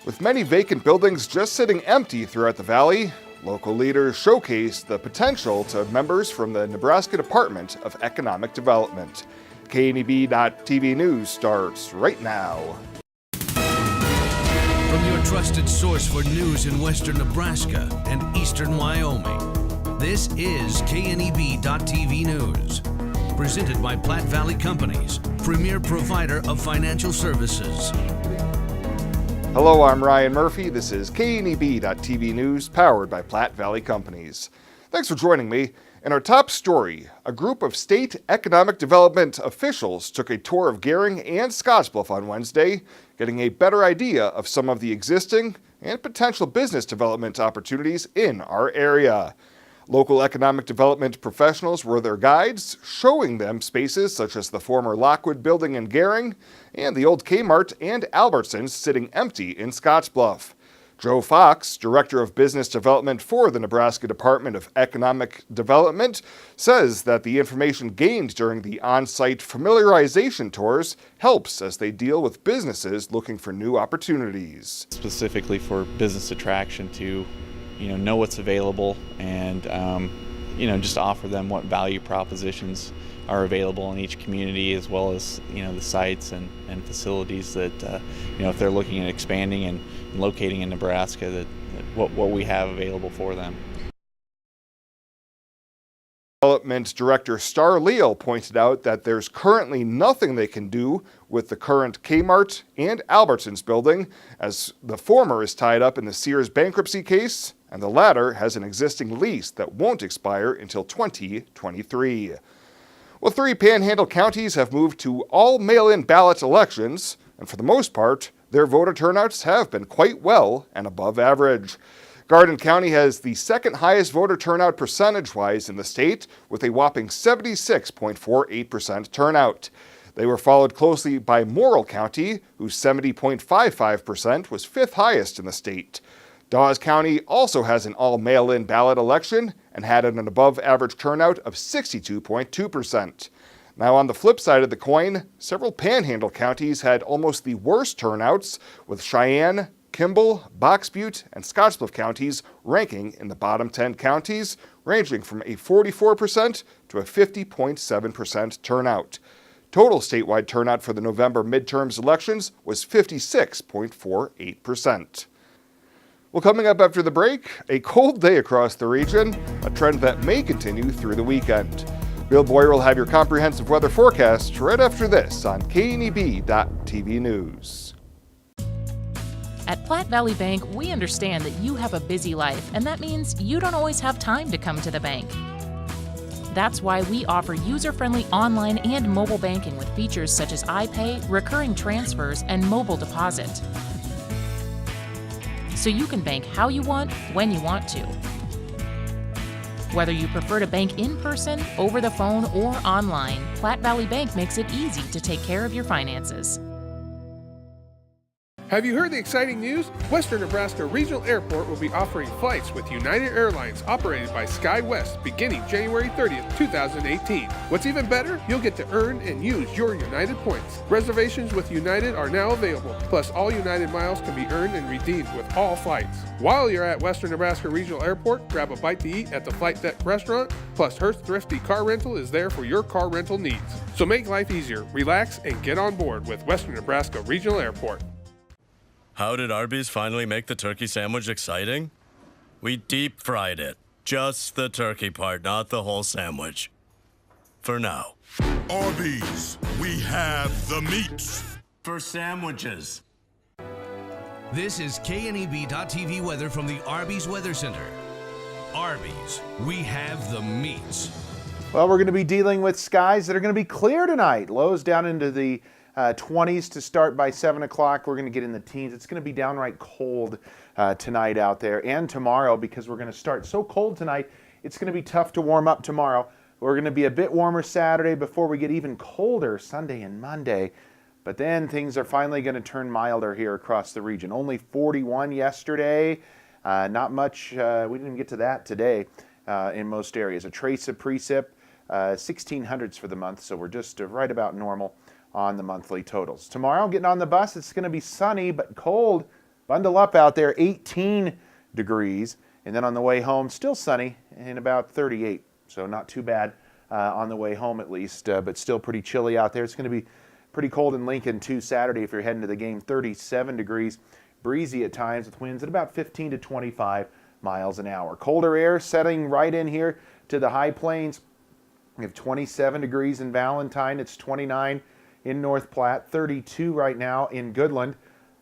With many vacant buildings just sitting empty throughout the valley, local leaders showcased the potential to members from the Nebraska Department of Economic Development. KNEB.TV News starts right now. From your trusted source for news in western Nebraska and eastern Wyoming, this is KNEB.TV News. Presented by Platte Valley Companies, premier provider of financial services. Hello, I'm Ryan Murphy. This is KNEB.TV News, powered by Platte Valley Companies. Thanks for joining me. In our top story, a group of state economic development officials took a tour of Gering and Scottsbluff on Wednesday, getting a better idea of some of the existing and potential business development opportunities in our area. Local economic development professionals were their guides, showing them spaces such as the former Lockwood building in Gering and the old Kmart and Albertsons sitting empty in Scottsbluff. Joe Fox, Director of Business Development for the Nebraska Department of Economic Development, says that the information gained during the on-site familiarization tours helps as they deal with businesses looking for new opportunities. Specifically for business attraction to know what's available and just offer them what value propositions are available in each community, as well as the sites and facilities that if they're looking at expanding and locating in Nebraska, that what we have available for them. Development Director Star Leal pointed out that there's currently nothing they can do with the current Kmart and Albertsons building, as the former is tied up in the Sears bankruptcy case, and the latter has an existing lease that won't expire until 2023. Well, 3 Panhandle counties have moved to all mail-in ballot elections, and for the most part, their voter turnouts have been quite well and above average. Garden County has the second highest voter turnout percentage-wise in the state, with a whopping 76.48% turnout. They were followed closely by Morrill County, whose 70.55% was 5th highest in the state. Dawes County also has an all-mail-in ballot election and had an above-average turnout of 62.2%. Now, on the flip side of the coin, several Panhandle counties had almost the worst turnouts, with Cheyenne, Kimball, Box Butte, and Scottsbluff counties ranking in the bottom 10 counties, ranging from a 44% to a 50.7% turnout. Total statewide turnout for the November midterms elections was 56.48%. Well, coming up after the break, a cold day across the region, a trend that may continue through the weekend. Bill Boyer will have your comprehensive weather forecast right after this on KNEB.TV News. At Platte Valley Bank, we understand that you have a busy life, and that means you don't always have time to come to the bank. That's why we offer user-friendly online and mobile banking with features such as iPay, recurring transfers, and mobile deposit. So you can bank how you want, when you want to. Whether you prefer to bank in person, over the phone, or online, Platte Valley Bank makes it easy to take care of your finances. Have you heard the exciting news? Western Nebraska Regional Airport will be offering flights with United Airlines operated by SkyWest beginning January 30th, 2018. What's even better? You'll get to earn and use your United points. Reservations with United are now available, plus all United miles can be earned and redeemed with all flights. While you're at Western Nebraska Regional Airport, grab a bite to eat at the Flight Deck restaurant, plus Hearst Thrifty Car Rental is there for your car rental needs. So make life easier, relax, and get on board with Western Nebraska Regional Airport. How did Arby's finally make the turkey sandwich exciting? We deep fried it. Just the turkey part, not the whole sandwich. For now. Arby's, we have the meats. For sandwiches. This is KNEB.TV weather from the Arby's Weather Center. Arby's, we have the meats. Well, we're going to be dealing with skies that are going to be clear tonight. Lows down into the 20s to start by 7 o'clock. We're going to get in the teens. It's going to be downright cold tonight out there and tomorrow, because we're going to start so cold tonight, it's going to be tough to warm up tomorrow. We're going to be a bit warmer Saturday before we get even colder Sunday and Monday. But then things are finally going to turn milder here across the region. Only 41 yesterday. Not much. We didn't even get to that today in most areas. A trace of precip, 1600s for the month, so we're just right about normal on the monthly totals. Tomorrow, getting on the bus, it's going to be sunny but cold. Bundle up out there, 18 degrees. And then on the way home, still sunny and about 38. So not too bad on the way home at least, but still pretty chilly out there. It's going to be pretty cold in Lincoln too Saturday if you're heading to the game. 37 degrees, breezy at times with winds at about 15 to 25 miles an hour. Colder air setting right in here to the high plains. We have 27 degrees in Valentine. It's 29 in North Platte, 32 right now in Goodland.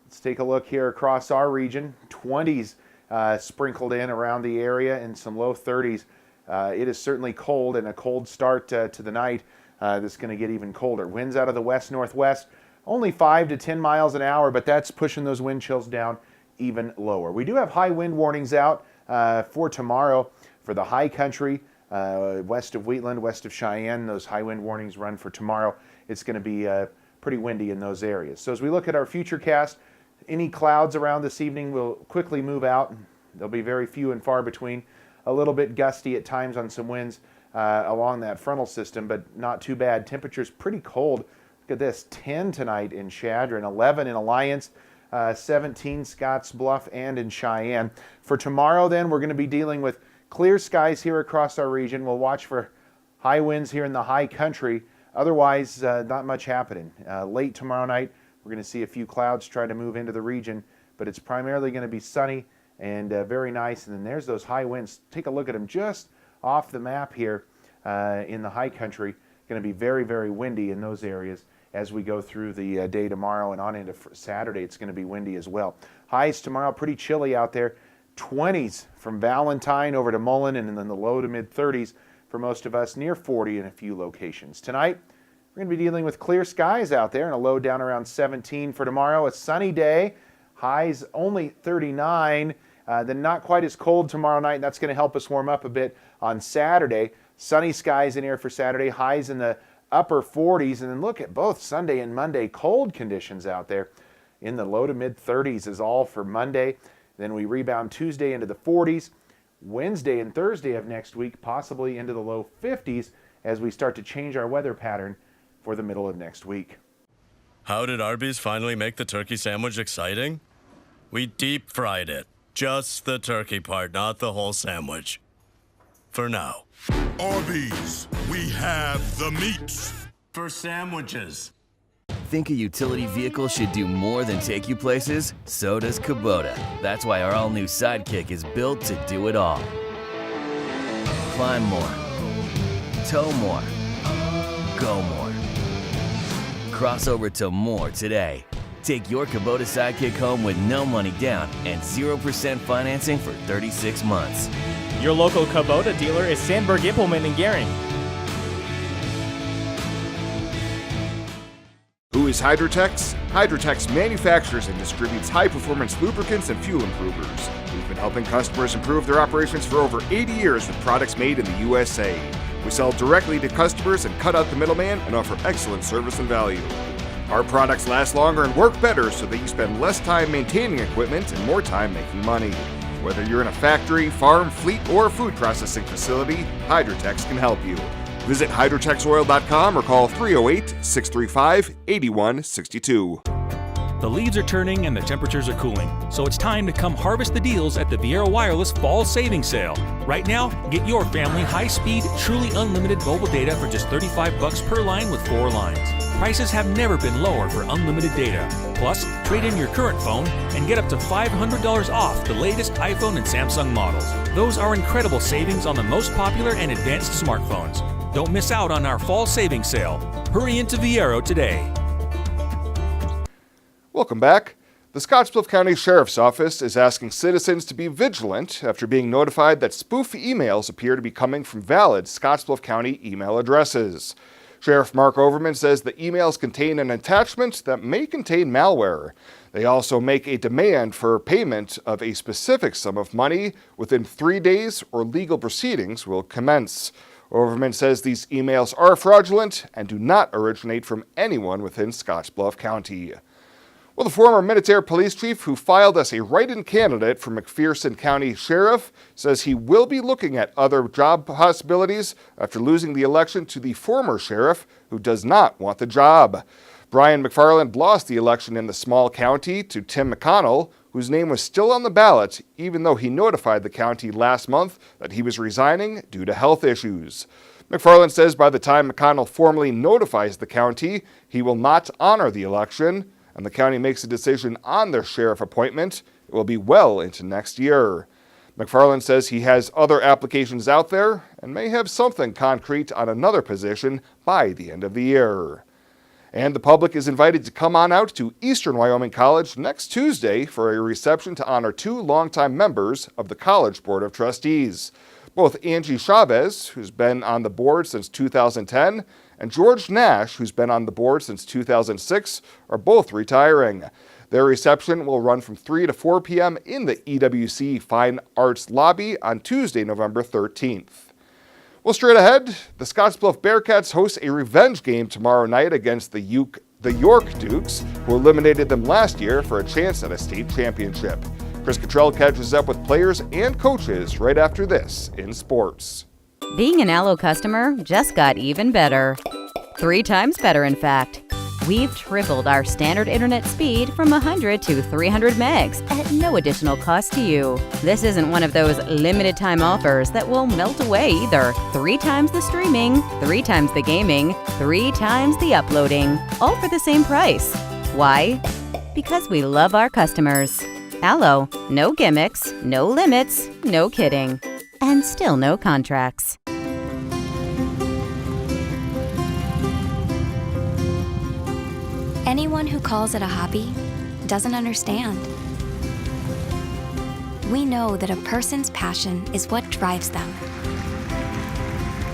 Let's take a look here across our region. 20s sprinkled in around the area and some low 30s. It is certainly cold and a cold start to the night. That's going to get even colder. Winds out of the west-northwest, only 5 to 10 miles an hour, but that's pushing those wind chills down even lower. We do have high wind warnings out for tomorrow for the high country, west of Wheatland, west of Cheyenne. Those high wind warnings run for tomorrow. It's going to be pretty windy in those areas. So as we look at our future cast, any clouds around this evening will quickly move out. They'll be very few and far between. A little bit gusty at times on some winds along that frontal system, but not too bad. Temperatures pretty cold. Look at this, 10 tonight in Chadron, 11 in Alliance, 17 Scottsbluff and in Cheyenne. For tomorrow then, we're going to be dealing with clear skies here across our region. We'll watch for high winds here in the high country. Otherwise, not much happening. Late tomorrow night, we're going to see a few clouds try to move into the region, but it's primarily going to be sunny and very nice. And then there's those high winds. Take a look at them just off the map here in the high country. Going to be very, very windy in those areas as we go through the day tomorrow and on into Saturday. It's going to be windy as well. Highs tomorrow, pretty chilly out there. 20s from Valentine over to Mullen, and then the low to mid 30s for most of us, near 40 in a few locations. Tonight, we're going to be dealing with clear skies out there and a low down around 17 for tomorrow. A sunny day, highs only 39. Then not quite as cold tomorrow night, and that's going to help us warm up a bit on Saturday. Sunny skies in here for Saturday, highs in the upper 40s. And then look at both Sunday and Monday, cold conditions out there in the low to mid 30s is all for Monday. Then we rebound Tuesday into the 40s. Wednesday and Thursday of next week, possibly into the low 50s as we start to change our weather pattern for the middle of next week. How did Arby's finally make the turkey sandwich exciting? We deep fried it. Just the turkey part, not the whole sandwich. For now. Arby's, we have the meats. For sandwiches. Think a utility vehicle should do more than take you places? So does Kubota. That's why our all-new Sidekick is built to do it all. Climb more. Tow more. Go more. Cross over to more today. Take your Kubota Sidekick home with no money down and 0% financing for 36 months. Your local Kubota dealer is Sandberg Implement in Gering. Who is Hydrotex? Hydrotex manufactures and distributes high-performance lubricants and fuel improvers. We've been helping customers improve their operations for over 80 years with products made in the USA. We sell directly to customers and cut out the middleman and offer excellent service and value. Our products last longer and work better so that you spend less time maintaining equipment and more time making money. Whether you're in a factory, farm, fleet, or food processing facility, Hydrotex can help you. Visit hydrotexoil.com or call 308-635-8162. The leaves are turning and the temperatures are cooling, so it's time to come harvest the deals at the Viera Wireless Fall Savings Sale. Right now, get your family high-speed, truly unlimited mobile data for just $35 per line with 4 lines. Prices have never been lower for unlimited data. Plus, trade in your current phone and get up to $500 off the latest iPhone and Samsung models. Those are incredible savings on the most popular and advanced smartphones. Don't miss out on our Fall Savings Sale. Hurry into Viera today. Welcome back. The Scottsbluff County Sheriff's Office is asking citizens to be vigilant after being notified that spoof emails appear to be coming from valid Scottsbluff County email addresses. Sheriff Mark Overman says the emails contain an attachment that may contain malware. They also make a demand for payment of a specific sum of money within 3 days or legal proceedings will commence. Overman says these emails are fraudulent and do not originate from anyone within Scottsbluff County. Well, the former Minutair police chief who filed as a write-in candidate for McPherson County Sheriff says he will be looking at other job possibilities after losing the election to the former sheriff who does not want the job. Brian McFarland lost the election in the small county to Tim McConnell, whose name was still on the ballot, even though he notified the county last month that he was resigning due to health issues. McFarland says by the time McConnell formally notifies the county, he will not honor the election, and the county makes a decision on their sheriff appointment. It will be well into next year. McFarland says he has other applications out there and may have something concrete on another position by the end of the year. And the public is invited to come on out to Eastern Wyoming College next Tuesday for a reception to honor 2 longtime members of the College Board of Trustees. Both Angie Chavez, who's been on the board since 2010, and George Nash, who's been on the board since 2006, are both retiring. Their reception will run from 3 to 4 p.m. in the EWC Fine Arts Lobby on Tuesday, November 13th. Well, straight ahead, the Scottsbluff Bearcats host a revenge game tomorrow night against the York Dukes, who eliminated them last year for a chance at a state championship. Chris Cottrell catches up with players and coaches right after this in sports. Being an Allo customer just got even better. 3 times better, in fact. We've tripled our standard internet speed from 100 to 300 megs at no additional cost to you. This isn't one of those limited time offers that will melt away either. 3 times the streaming, 3 times the gaming, 3 times the uploading, all for the same price. Why? Because we love our customers. Allo, no gimmicks, no limits, no kidding, and still no contracts. Anyone who calls it a hobby doesn't understand. We know that a person's passion is what drives them.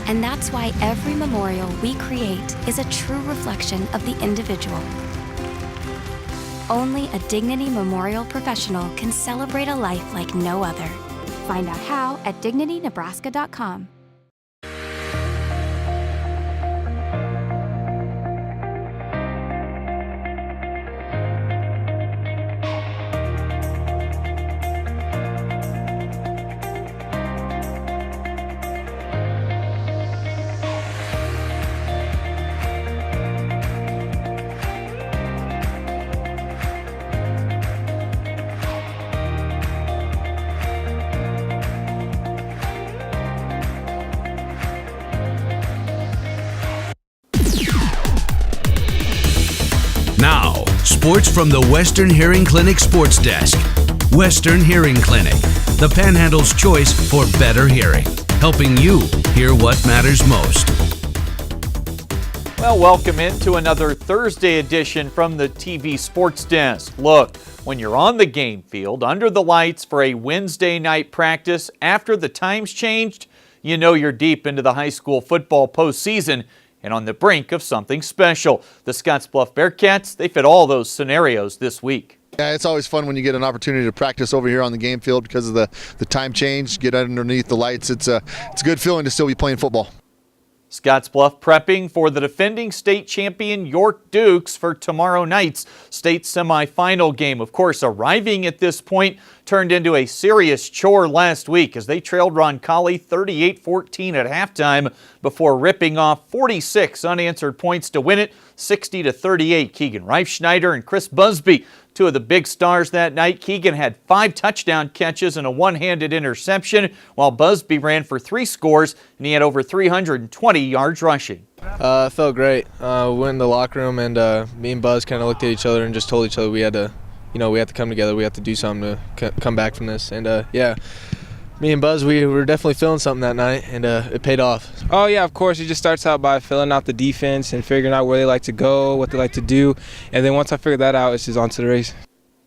And that's why every memorial we create is a true reflection of the individual. Only a Dignity Memorial professional can celebrate a life like no other. Find out how at dignitynebraska.com. Now, sports from the Western Hearing Clinic Sports Desk. Western Hearing Clinic, the Panhandle's choice for better hearing, helping you hear what matters most. Well, welcome into another Thursday edition from the TV Sports Desk. Look, when you're on the game field, under the lights for a Wednesday night practice after the times changed, you know you're deep into the high school football postseason and on the brink of something special. The Scottsbluff Bearcats, they fit all those scenarios this week. Yeah, it's always fun when you get an opportunity to practice over here on the game field because of the time change, get underneath the lights. It's a good feeling to still be playing football. Scottsbluff prepping for the defending state champion York Dukes for tomorrow night's state semifinal game. Of course, arriving at this point turned into a serious chore last week as they trailed Roncalli 38-14 at halftime before ripping off 46 unanswered points to win it, 60-38. Keegan Reifschneider and Chris Busby, two of the big stars that night. Keegan had 5 touchdown catches and a one-handed interception, while Busby ran for 3 scores, and he had over 320 yards rushing. It felt great. We went in the locker room, and me and Buzz kind of looked at each other and just told each other we had to come together. We have to do something to come back from this. And yeah, me and Buzz, we were definitely feeling something that night, and it paid off. Oh yeah, of course. It just starts out by filling out the defense and figuring out where they like to go, what they like to do, and then once I figured that out, it's just on to the race.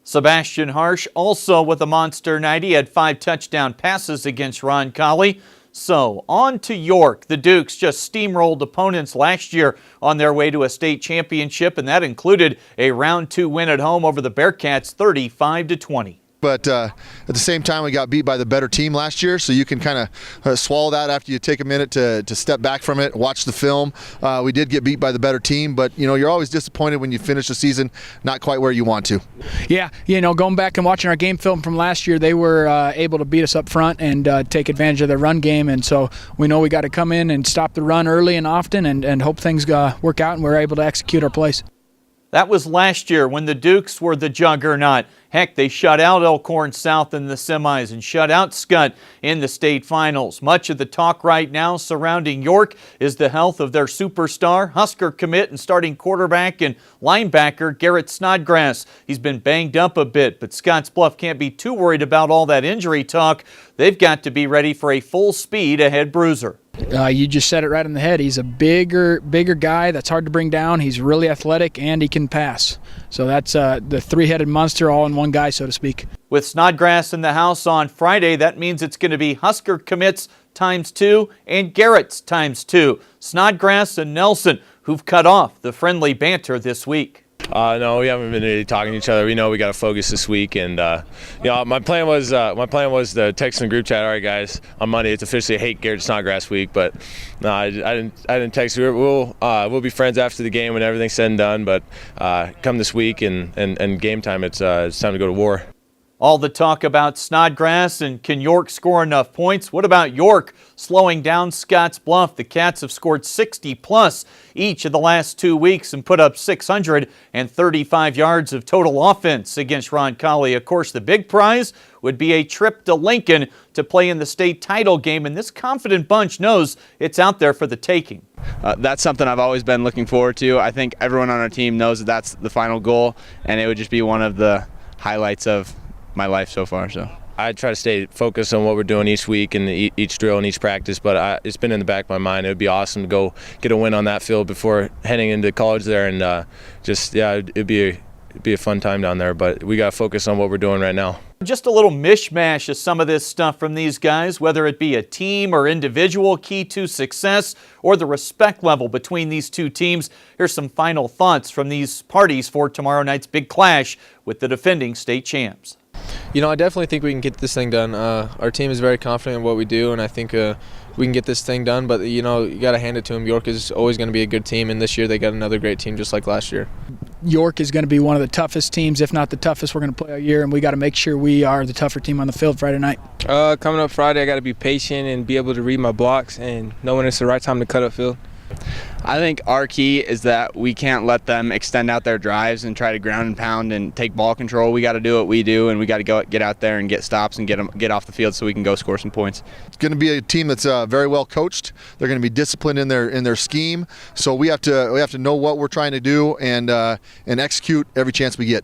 Sebastian Harsh also with a monster night. He had 5 touchdown passes against Roncalli. So, on to York. The Dukes just steamrolled opponents last year on their way to a state championship, and that included a round 2 win at home over the Bearcats 35-20. But at the same time, we got beat by the better team last year, so you can kind of swallow that after you take a minute to step back from it, watch the film. We did get beat by the better team, but you're always disappointed when you finish the season not quite where you want to. Yeah, going back and watching our game film from last year, they were able to beat us up front and take advantage of their run game, and so we know we got to come in and stop the run early and often and hope things work out and we're able to execute our plays. That was last year when the Dukes were the juggernaut. Heck, they shut out Elkhorn South in the semis and shut out Scott in the state finals. Much of the talk right now surrounding York is the health of their superstar, Husker commit and starting quarterback and linebacker Garrett Snodgrass. He's been banged up a bit, but Scottsbluff can't be too worried about all that injury talk. They've got to be ready for a full speed ahead bruiser. You just said it right in the head. He's a bigger guy that's hard to bring down. He's really athletic and he can pass. So that's the three-headed monster all in one guy, so to speak. With Snodgrass in the house on Friday, that means it's going to be Husker commits ×2 and Garrett's ×2. Snodgrass and Nelson, who've cut off the friendly banter this week. No, we haven't been really talking to each other. We know we got to focus this week, and my plan was to text in the group chat. All right, guys, on Monday it's officially Hate Garrett Snodgrass week, but no, I didn't text. We'll be friends after the game when everything's said and done. But come this week and game time, it's time to go to war. All the talk about Snodgrass and can York score enough points? What about York slowing down Scottsbluff? The Cats have scored 60+ each of the last 2 weeks and put up 635 yards of total offense against Roncalli. Of course, the big prize would be a trip to Lincoln to play in the state title game, and this confident bunch knows it's out there for the taking. That's something I've always been looking forward to. I think everyone on our team knows that that's the final goal, and it would just be one of the highlights of my life so far. So I try to stay focused on what we're doing each week and each drill and each practice, but it's been in the back of my mind. It would be awesome to go get a win on that field before heading into college there, and it'd be a fun time down there, but we got to focus on what we're doing right now. Just a little mishmash of some of this stuff from these guys, whether it be a team or individual key to success or the respect level between these two teams. Here's some final thoughts from these parties for tomorrow night's big clash with the defending state champs. I definitely think we can get this thing done. Our team is very confident in what we do, and I think we can get this thing done. But, you got to hand it to them. York is always going to be a good team, and this year they got another great team just like last year. York is going to be one of the toughest teams, if not the toughest we're going to play all year, and we got to make sure we are the tougher team on the field Friday night. Coming up Friday, I got to be patient and be able to read my blocks and know when it's the right time to cut upfield. I think our key is that we can't let them extend out their drives and try to ground and pound and take ball control. We got to do what we do, and we got to get out there and get stops and get off the field so we can go score some points. It's going to be a team that's very well coached. They're going to be disciplined in their scheme. So we have to know what we're trying to do and execute every chance we get.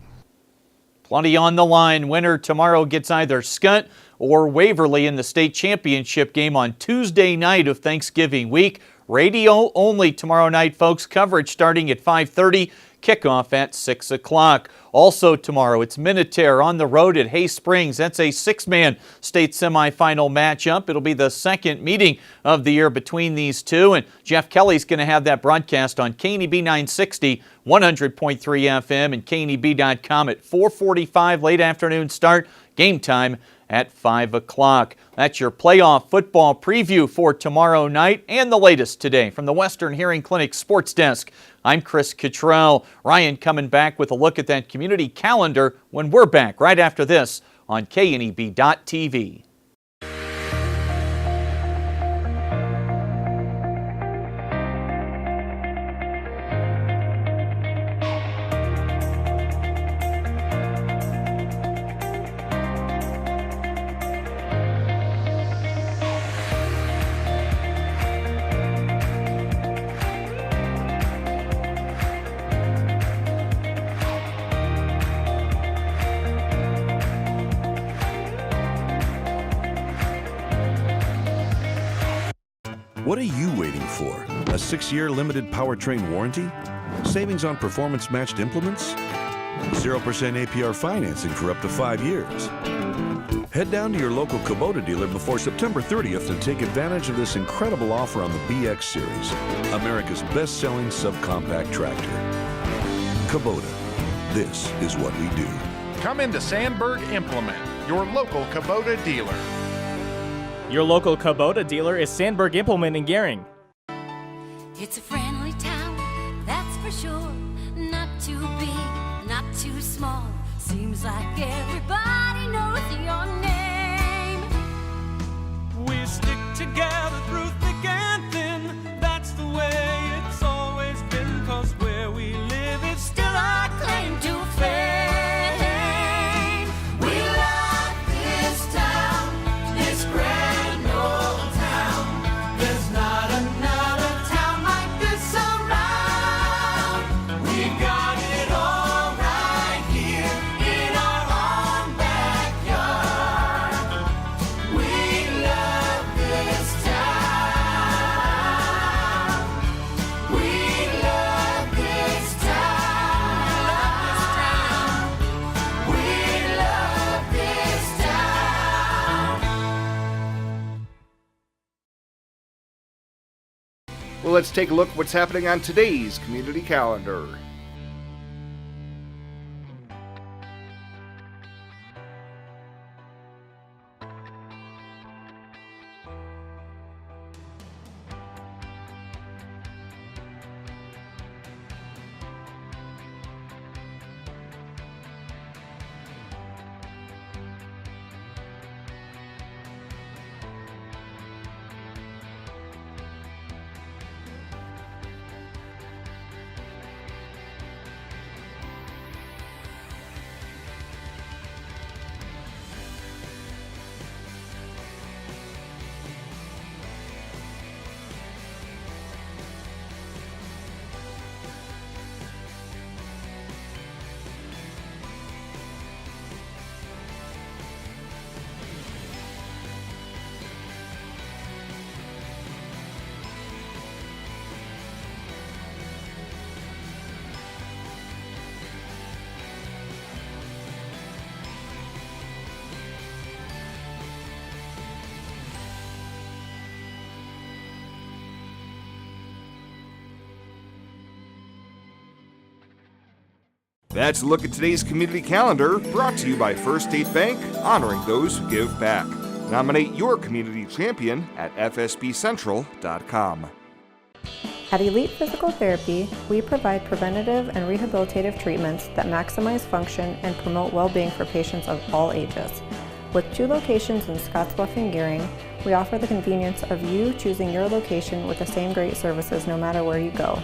Plenty on the line. Winner tomorrow gets either Scott or Waverly in the state championship game on Tuesday night of Thanksgiving week. Radio only tomorrow night, folks. Coverage starting at 5:30, kickoff at 6 o'clock. Also tomorrow, it's Minutair on the road at Hay Springs. That's a 6-man state semifinal matchup. It'll be the second meeting of the year between these two, and Jeff Kelly's going to have that broadcast on KNEB 960, 100.3 FM, and KNEB.com at 4:45 late afternoon start. Game time at 5 o'clock. That's your playoff football preview for tomorrow night and the latest today from the Western Hearing Clinic Sports Desk. I'm Chris Cottrell. Ryan coming back with a look at that community calendar when we're back right after this on KNEB.TV. What are you waiting for? A 6-year limited powertrain warranty? Savings on performance-matched implements? 0% APR financing for up to 5 years? Head down to your local Kubota dealer before September 30th and take advantage of this incredible offer on the BX Series, America's best-selling subcompact tractor. Kubota. This is what we do. Come into Sandberg Implement, your local Kubota dealer. Your local Kubota dealer is Sandberg Implement in Gering. It's a friendly town, that's for sure. Not too big, not too small. Seems like everybody knows your name. We stick together through thick and thin. That's the way it's always been, 'cause where we live, it's still our let's take a look at what's happening on today's community calendar. That's a look at today's community calendar, brought to you by First State Bank, honoring those who give back. Nominate your community champion at fsbcentral.com. At Elite Physical Therapy, we provide preventative and rehabilitative treatments that maximize function and promote well-being for patients of all ages. With 2 locations in Scottsbluff and Gearing, we offer the convenience of you choosing your location with the same great services no matter where you go.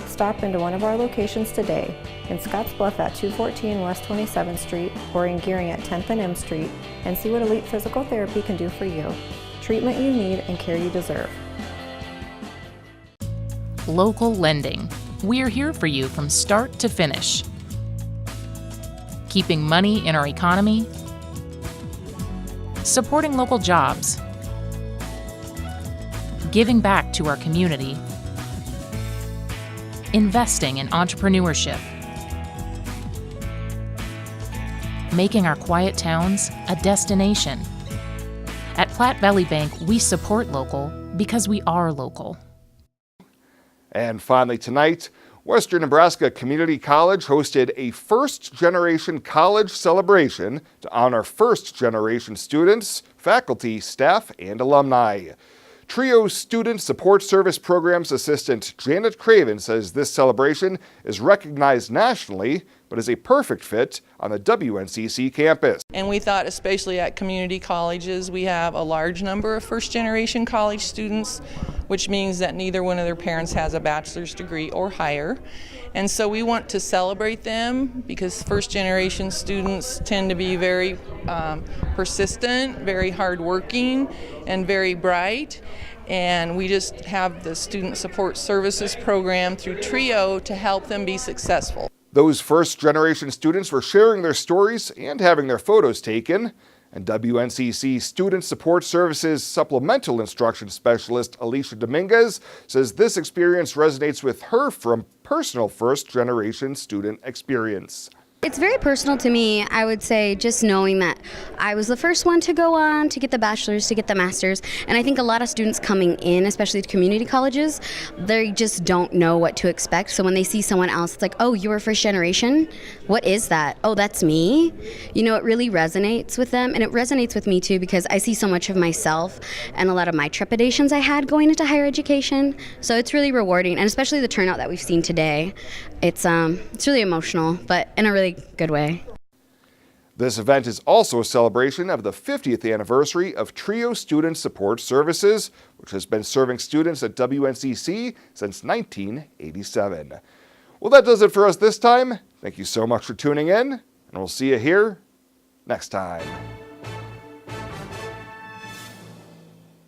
Stop into one of our locations today, in Scottsbluff at 214 West 27th Street or in Gearing at 10th and M Street, and see what Elite Physical Therapy can do for you. Treatment you need and care you deserve. Local lending. We're here for you from start to finish. Keeping money in our economy, supporting local jobs, giving back to our community, investing in entrepreneurship, making our quiet towns a destination. At Platte Valley Bank, we support local because we are local. And finally tonight, Western Nebraska Community College hosted a first-generation college celebration to honor first-generation students, faculty, staff, and alumni. TRIO Student Support Service Programs Assistant Janet Craven says this celebration is recognized nationally, but is a perfect fit on the WNCC campus. And we thought, especially at community colleges, we have a large number of first-generation college students, which means that neither one of their parents has a bachelor's degree or higher. And so we want to celebrate them because first-generation students tend to be very persistent, very hardworking, and very bright. And we just have the Student Support Services program through TRIO to help them be successful. Those first-generation students were sharing their stories and having their photos taken. And WNCC Student Support Services Supplemental Instruction Specialist Alicia Dominguez says this experience resonates with her from personal first-generation student experience. It's very personal to me, I would say, just knowing that I was the first one to go on to get the bachelor's, to get the master's, and I think a lot of students coming in, especially to community colleges, they just don't know what to expect. So when they see someone else, it's like, oh, you were first generation? What is that? Oh, that's me? You know, it really resonates with them, and it resonates with me too because I see so much of myself and a lot of my trepidations I had going into higher education. So it's really rewarding, and especially the turnout that we've seen today. It's really emotional, but in a really good way. This event is also a celebration of the 50th anniversary of TRIO Student Support Services, which has been serving students at WNCC since 1987. Well, that does it for us this time. Thank you so much for tuning in, and we'll see you here next time.